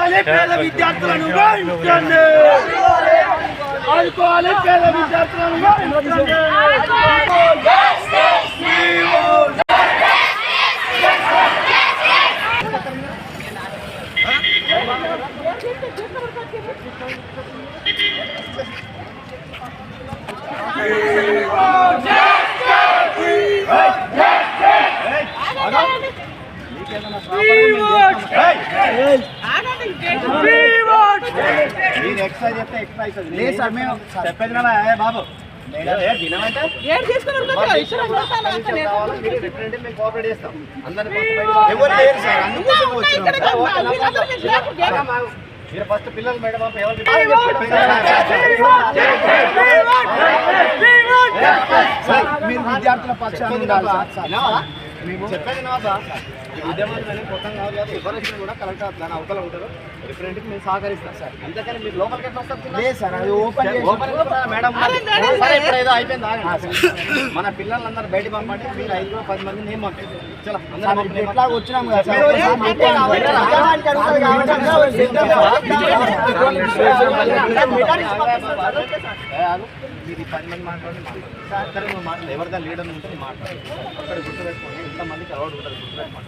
ఆదుకోవాలి పేద విద్యార్థులను ఆదుకోవాలి పేద విద్యార్థులను బాబు మీరు ఫస్ట్ పిల్లలు మేడం మీరు విద్యార్థుల పక్షాన్ని చెప్పేది నా ఉద్యమాలు మొత్తం కాదు కదా ఎవరైనా కూడా కలెక్టర్ దాని అవతల ఉంటారు రిప్రజెంటేటివ్ మేము సహకరిస్తాం సార్ అంతేకాని మీరు లోపలికి ఎట్లా వస్తారు లేదు సార్ అది ఓపెన్ మేడం సరే ఇప్పుడు ఏదో అయిపోయింది మన పిల్లలందరూ బయట పంపండి మీరు 5-10 మంది నేను పంపించాను చలో అందరూ ఎట్లా వచ్చినాం కదా మీరు 10 మంది మాట్లాడి సరే నువ్వు మాట్లాడు ఎవరిదా లీడర్ ఉంటే మాట్లాడు అక్కడ గుర్తుపెట్టుకోండి ఇంతమందికి అలవాటు ఉంటుంది గుర్తుపెట్టుకోండి